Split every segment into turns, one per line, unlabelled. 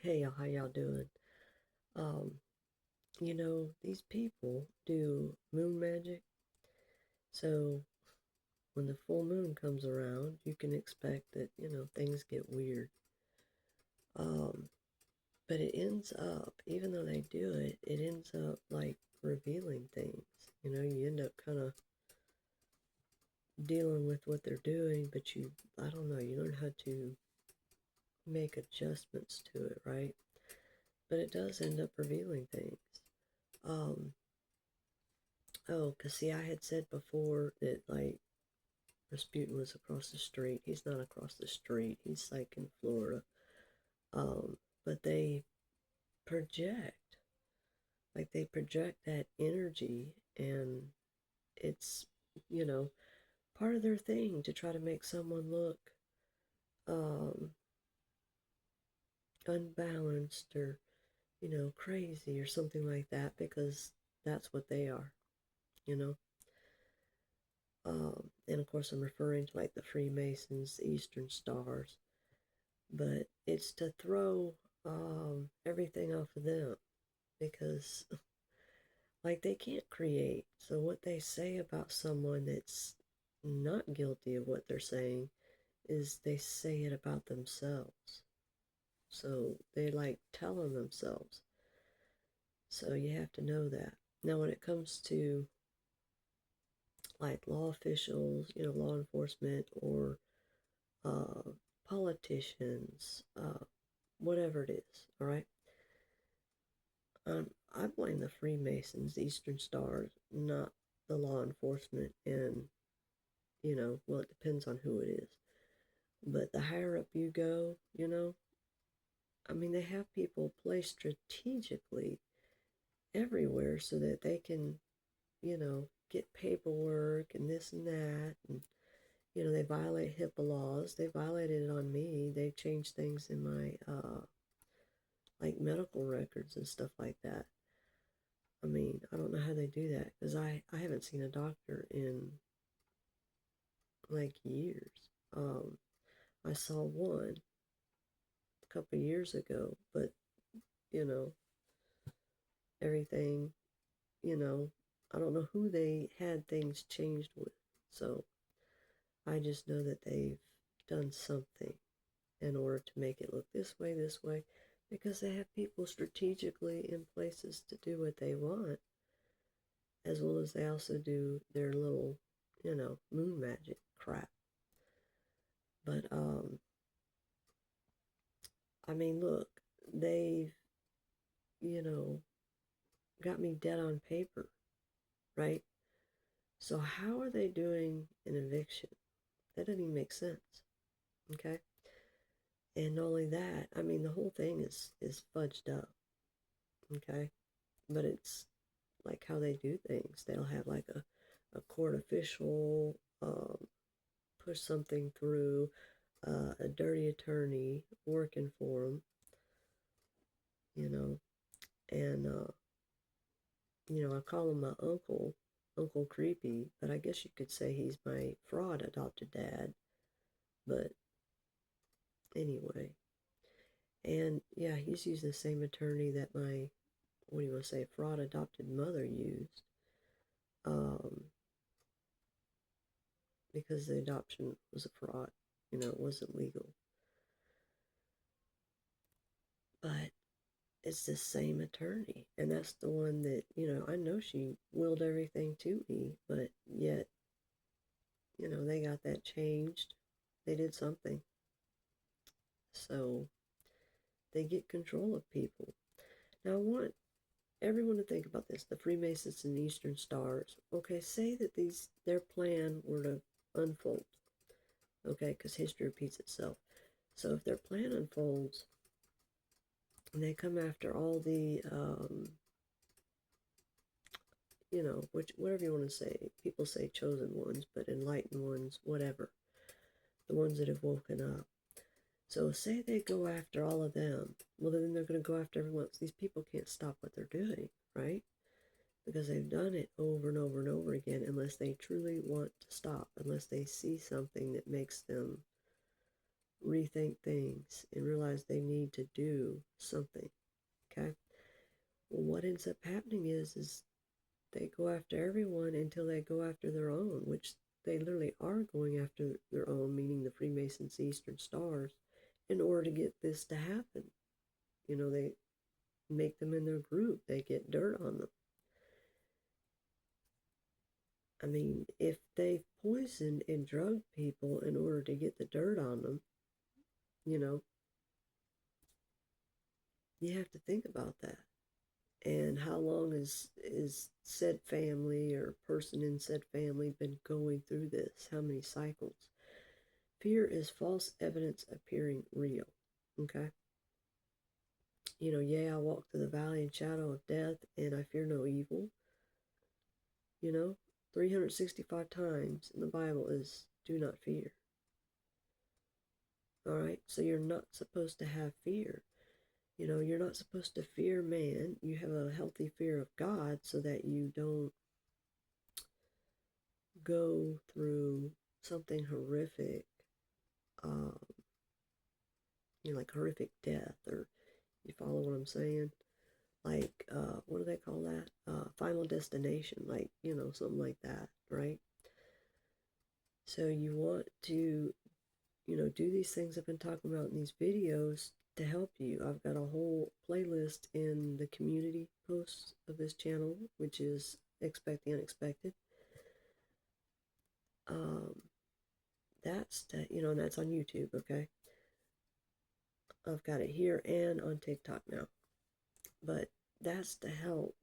Hey y'all, how y'all doing? Um, these people do moon magic. So when the full moon comes around, you can expect that, things get weird. Um, but it ends up, even though they do it, it ends up like revealing things. You end up kind of dealing with what they're doing, but I don't know, you learn how to make adjustments to it, right? But it does end up revealing things. Um, Oh, because see, I had said before that, like, Rasputin was across the street. He's not across the street, he's like in Florida. But they project, they project that energy, and it's, you know, part of their thing to try to make someone look um, unbalanced or, crazy or something like that because that's what they are, you know. And of course, I'm referring to like the Freemasons, the Eastern Stars, but it's to throw everything off of them because, like, they can't create. So, what they say about someone that's not guilty of what they're saying is they say it about themselves. So, they like telling themselves. So, you have to know that. Now, when it comes to like law officials, law enforcement, or uh, politicians, whatever it is, all right? I blame the Freemasons, Eastern Stars, not the law enforcement. And, well, it depends on who it is. But the higher up you go, I mean, they have people placed strategically everywhere so that they can, get paperwork and this and that. And, they violate HIPAA laws. They violated it on me. They changed things in my, like medical records and stuff like that. I mean, I don't know how they do that because I haven't seen a doctor in like years. Um, I saw one a couple of years ago, but you know, everything, you know, I don't know who they had things changed with. So I just know that they've done something in order to make it look this way, because they have people strategically in places to do what they want, as well as they also do their little, moon magic crap. But I mean, look, they've, you know, got me dead on paper, right? So how are they doing an eviction? That doesn't even make sense, okay? And not only that, I mean, the whole thing is fudged up, okay? But it's like how they do things. They'll have like a court official push something through, a dirty attorney working for them, you know, and I call him my uncle, Uncle Creepy, but I guess you could say he's my fraud adopted dad. But anyway, and yeah, he's using the same attorney that my, what do you want to say, fraud adopted mother used, um, because the adoption was a fraud. It wasn't legal. But it's the same attorney, and that's the one that, I know she willed everything to me, but yet, they got that changed. They did something. So they get control of people. Now, I want everyone to think about this: the Freemasons and the Eastern Stars. Okay, say that their plan were to unfold. Okay, because history repeats itself. So if their plan unfolds and they come after all the, whatever you want to say, people say chosen ones, but enlightened ones, whatever, the ones that have woken up. So say they go after all of them. Well, then they're going to go after everyone else. These people can't stop what they're doing, right? Because they've done it over and over and over again, unless they truly want to stop, unless they see something that makes them rethink things and realize they need to do something. Okay? Well, what ends up happening is they go after everyone until they go after their own, which they literally are going after their own, meaning the Freemasons, Eastern Stars, in order to get this to happen. They make them in their group, they get dirt on them. I mean, if they've poisoned and drugged people in order to get the dirt on them, you have to think about that. And how long is said family or person in said family been going through this? How many cycles? Fear is false evidence appearing real. Okay? Yea, I walk through the valley and shadow of death, and I fear no evil. 365 times in the Bible is do not fear. All right? So you're not supposed to have fear. You're not supposed to fear man. You have a healthy fear of God so that you don't go through something horrific, um, like horrific death, or you follow what I'm saying? Like, what do they call that? Final destination, like, something like that, right? So you want to, do these things I've been talking about in these videos to help you. I've got a whole playlist in the community posts of this channel, which is Expect the Unexpected. And that's on YouTube, okay? I've got it here and on TikTok now. But that's to help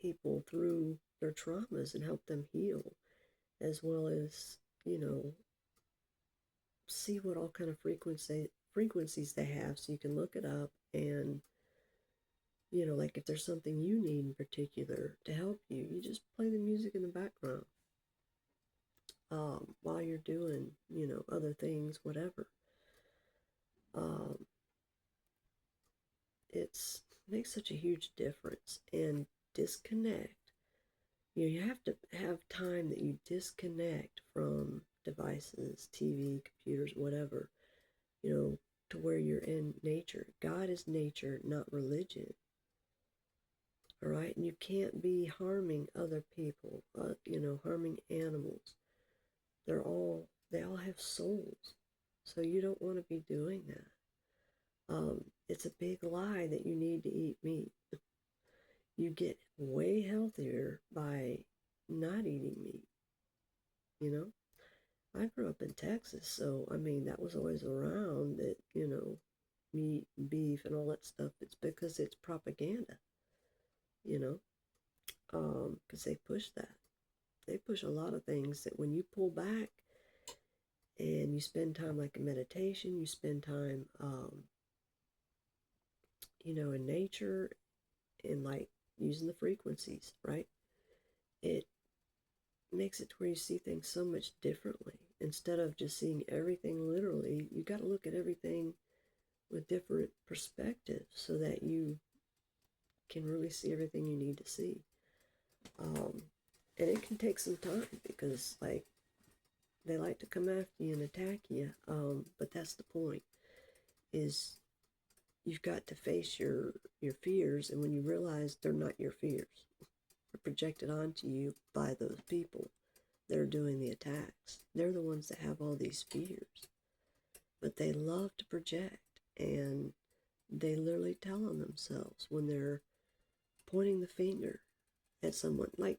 people through their traumas and help them heal, as well as, see what all kind of frequencies they have, so you can look it up and, like if there's something you need in particular to help you, you just play the music in the background while you're doing, other things, whatever. It makes such a huge difference. And disconnect. You have to have time that you disconnect from devices, TV, computers, whatever, to where you're in nature. God is nature, not religion. All right? And you can't be harming other people, harming animals. They all have souls. So you don't want to be doing that. It's a big lie that you need to eat meat. You get way healthier by not eating meat. I grew up in Texas, so I mean that was always around, that, meat, beef, and all that stuff. It's because it's propaganda, you know, because they push that. They push a lot of things that when you pull back and you spend time like in meditation, you spend time, in nature, and like using the frequencies, right? It makes it to where you see things so much differently. Instead of just seeing everything literally, you got to look at everything with different perspectives so that you can really see everything you need to see. And it can take some time because, like, they like to come after you and attack you. But that's the point, is you've got to face your fears, and when you realize they're not your fears, they're projected onto you by those people that are doing the attacks. They're the ones that have all these fears, but they love to project, and they literally tell on themselves when they're pointing the finger at someone. Like,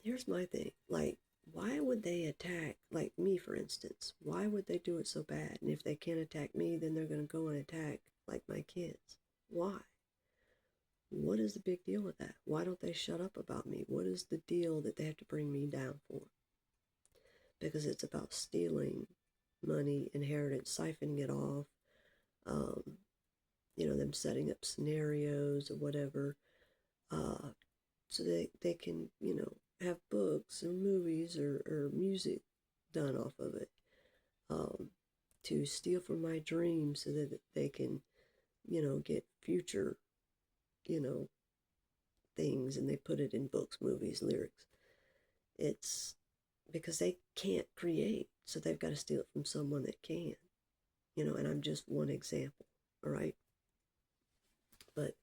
here's my thing, like, why would they attack, like me, for instance? Why would they do it so bad? And if they can't attack me, then they're going to go and attack, like, my kids. Why? What is the big deal with that? Why don't they shut up about me? What is the deal that they have to bring me down for? Because it's about stealing money, inheritance, siphoning it off, them setting up scenarios or whatever, so they can, have books or movies or music done off of it, to steal from my dreams so that they can, get future, things, and they put it in books, movies, lyrics. It's because they can't create, so they've got to steal it from someone that can, and I'm just one example, all right? But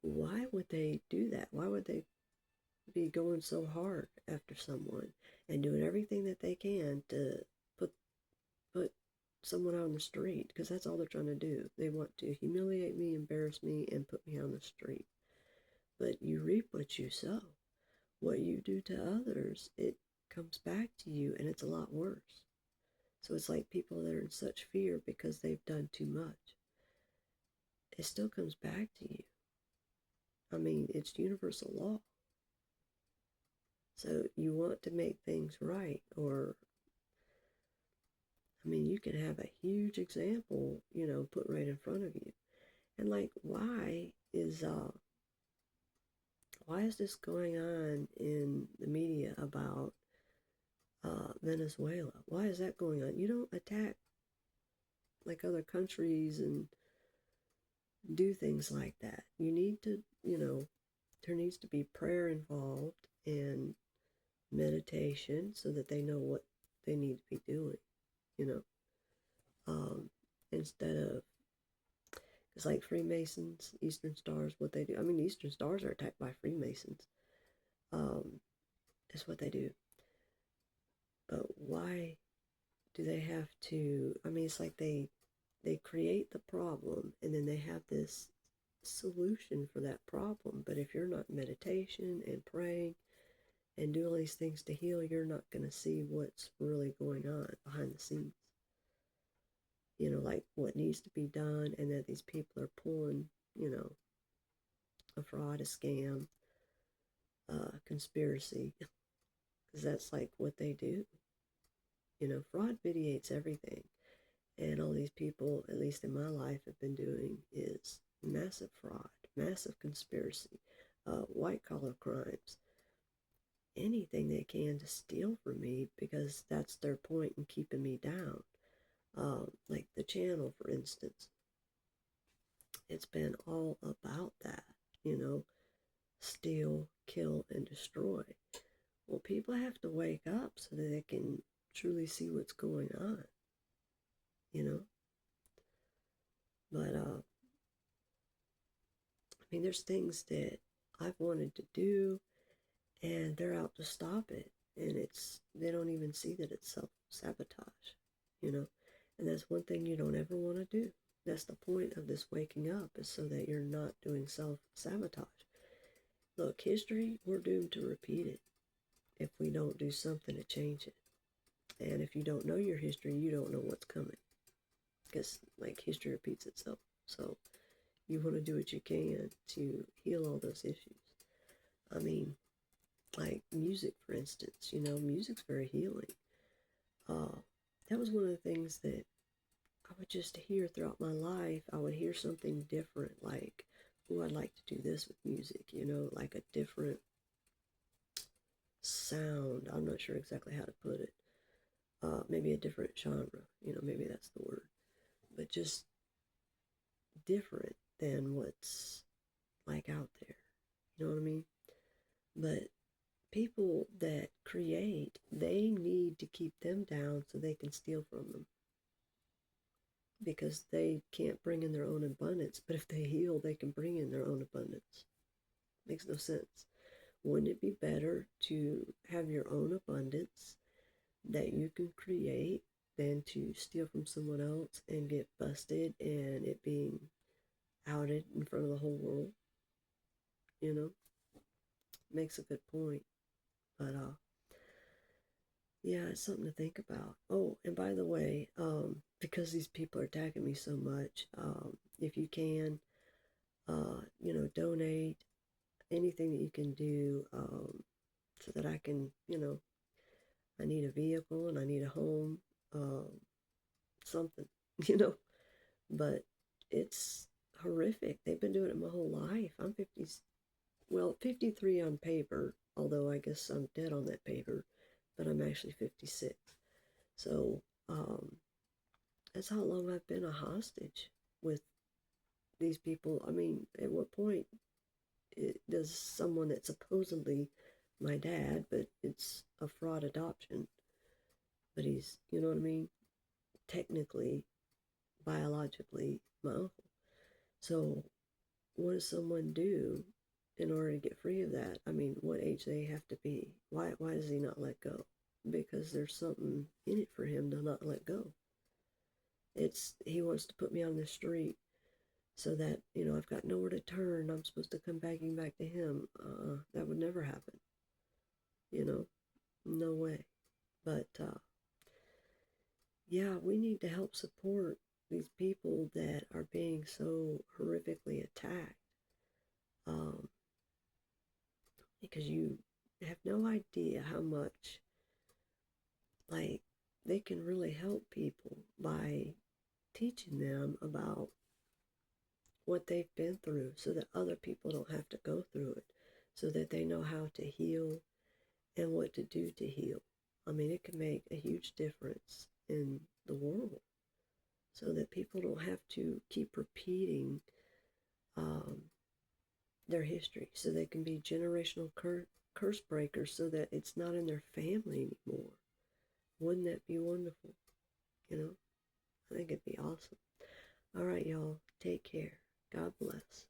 why would they do that? Why would they be going so hard after someone and doing everything that they can to put put someone out on the street? Because that's all they're trying to do. They want to humiliate me, embarrass me, and put me on the street. But you reap what you sow. What you do to others, it comes back to you, and it's a lot worse. So it's like people that are in such fear because they've done too much. It still comes back to you. I mean, it's universal law. So you want to make things right, or, I mean, you can have a huge example, put right in front of you. And like, why is this going on in the media about Venezuela? Why is that going on? You don't attack like other countries and do things like that. You need to, there needs to be prayer involved and meditation so that they know what they need to be doing, you know. Instead of, it's like Freemasons, Eastern Stars, what they do. I mean, Eastern Stars are attacked by Freemasons. Is what they do. But why do they have to? I mean, it's like they create the problem and then they have this solution for that problem. But if you're not in meditation and praying and do all these things to heal, you're not going to see what's really going on behind the scenes. Like what needs to be done, and that these people are pulling, a fraud, a scam, conspiracy, because that's like what they do. Fraud vitiates everything. And all these people, at least in my life, have been doing is massive fraud, massive conspiracy, white collar crimes, anything they can to steal from me because that's their point in keeping me down. Like the channel, for instance, it's been all about that, steal, kill, and destroy. Well, people have to wake up so that they can truly see what's going on, you know. But I mean, there's things that I've wanted to do, and they're out to stop it, and they don't even see that it's self-sabotage, and that's one thing you don't ever want to do. That's the point of this waking up, is so that you're not doing self-sabotage. Look, history, we're doomed to repeat it if we don't do something to change it. And if you don't know your history, you don't know what's coming, because like history repeats itself. So you want to do what you can to heal all those issues. I mean, like music, for instance, music's very healing. That was one of the things that I would just hear throughout my life. I would hear something different, like, oh, I'd like to do this with music, like a different sound. I'm not sure exactly how to put it. Maybe a different genre, maybe that's the word. But just different than what's like out there. You know what I mean? But people that create, they need to keep them down so they can steal from them. Because they can't bring in their own abundance. But if they heal, they can bring in their own abundance. Makes no sense. Wouldn't it be better to have your own abundance that you can create than to steal from someone else and get busted and it being outed in front of the whole world? Makes a good point. But yeah, it's something to think about. Oh, and by the way, because these people are attacking me so much, if you can, donate anything that you can do, so that I can, I need a vehicle and I need a home, something, you know. But it's horrific. They've been doing it my whole life. I'm 53 on paper, although I guess I'm dead on that paper, but I'm actually 56. So, that's how long I've been a hostage with these people. I mean, at what point does someone that's supposedly my dad, but it's a fraud adoption, but he's, you know what I mean, technically, biologically, my uncle. So what does someone do in order to get free of that? I mean, what age they have to be? Why does he not let go? Because there's something in it for him to not let go. It's he wants to put me on the street so that, you know, I've got nowhere to turn. I'm supposed to come begging back to him. That would never happen. You know, no way. But yeah, we need to help support these people that are being so horrifically attacked. Um, because you have no idea how much, like, they can really help people by teaching them about what they've been through so that other people don't have to go through it, so that they know how to heal and what to do to heal. I mean, it can make a huge difference in the world so that people don't have to keep repeating um, their history, so they can be generational curse breakers so that it's not in their family anymore. Wouldn't that be wonderful? You know, I think it'd be awesome. All right, y'all, take care. God bless.